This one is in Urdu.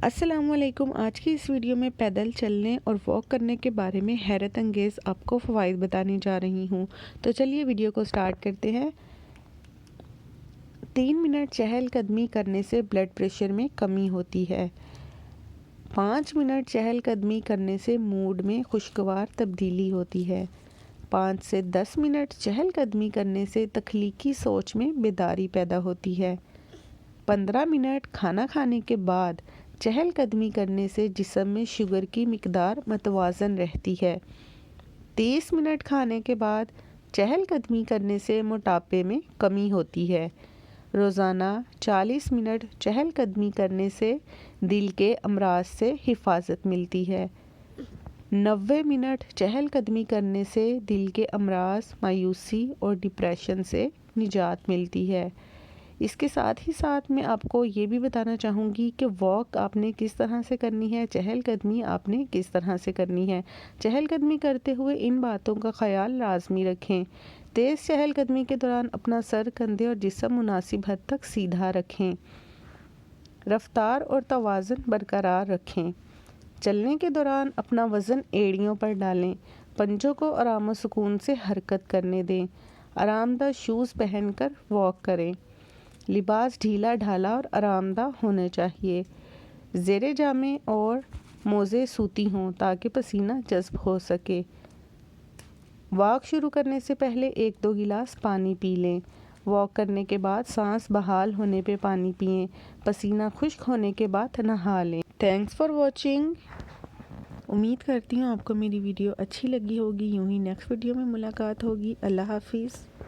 السلام علیکم۔ آج کی اس ویڈیو میں پیدل چلنے اور واک کرنے کے بارے میں حیرت انگیز آپ کو فوائد بتانے جا رہی ہوں۔ تو چلیے ویڈیو کو سٹارٹ کرتے ہیں۔ 3 منٹ چہل قدمی کرنے سے بلڈ پریشر میں کمی ہوتی ہے۔ 5 منٹ چہل قدمی کرنے سے موڈ میں خوشگوار تبدیلی ہوتی ہے۔ 5 سے 10 منٹ چہل قدمی کرنے سے تخلیقی سوچ میں بیداری پیدا ہوتی ہے۔ 15 منٹ کھانا کھانے کے بعد چہل قدمی کرنے سے جسم میں شوگر کی مقدار متوازن رہتی ہے۔ 30 منٹ کھانے کے بعد چہل قدمی کرنے سے موٹاپے میں کمی ہوتی ہے۔ روزانہ 40 منٹ چہل قدمی کرنے سے دل کے امراض سے حفاظت ملتی ہے۔ 90 منٹ چہل قدمی کرنے سے دل کے امراض، مایوسی اور ڈپریشن سے نجات ملتی ہے۔ اس کے ساتھ ہی ساتھ میں آپ کو یہ بھی بتانا چاہوں گی کہ واک آپ نے کس طرح سے کرنی ہے، چہل قدمی آپ نے کس طرح سے کرنی ہے۔ چہل قدمی کرتے ہوئے ان باتوں کا خیال لازمی رکھیں۔ تیز چہل قدمی کے دوران اپنا سر، کندھے اور جسم مناسب حد تک سیدھا رکھیں۔ رفتار اور توازن برقرار رکھیں۔ چلنے کے دوران اپنا وزن ایڑیوں پر ڈالیں۔ پنجوں کو آرام و سکون سے حرکت کرنے دیں۔ آرام دہ شوز پہن کر واک کریں۔ لباس ڈھیلا ڈھالا اور آرام دہ ہونا چاہیے۔ زیر جامے اور موزے سوتی ہوں تاکہ پسینہ جذب ہو سکے۔ واک شروع کرنے سے پہلے 1-2 گلاس پانی پی لیں۔ واک کرنے کے بعد سانس بحال ہونے پہ پانی پئیں۔ پسینہ خشک ہونے کے بعد نہا لیں۔ Thanks for watching. امید کرتی ہوں آپ کو میری ویڈیو اچھی لگی ہوگی۔ یوں ہی نیکسٹ ویڈیو میں ملاقات ہوگی۔ اللہ حافظ۔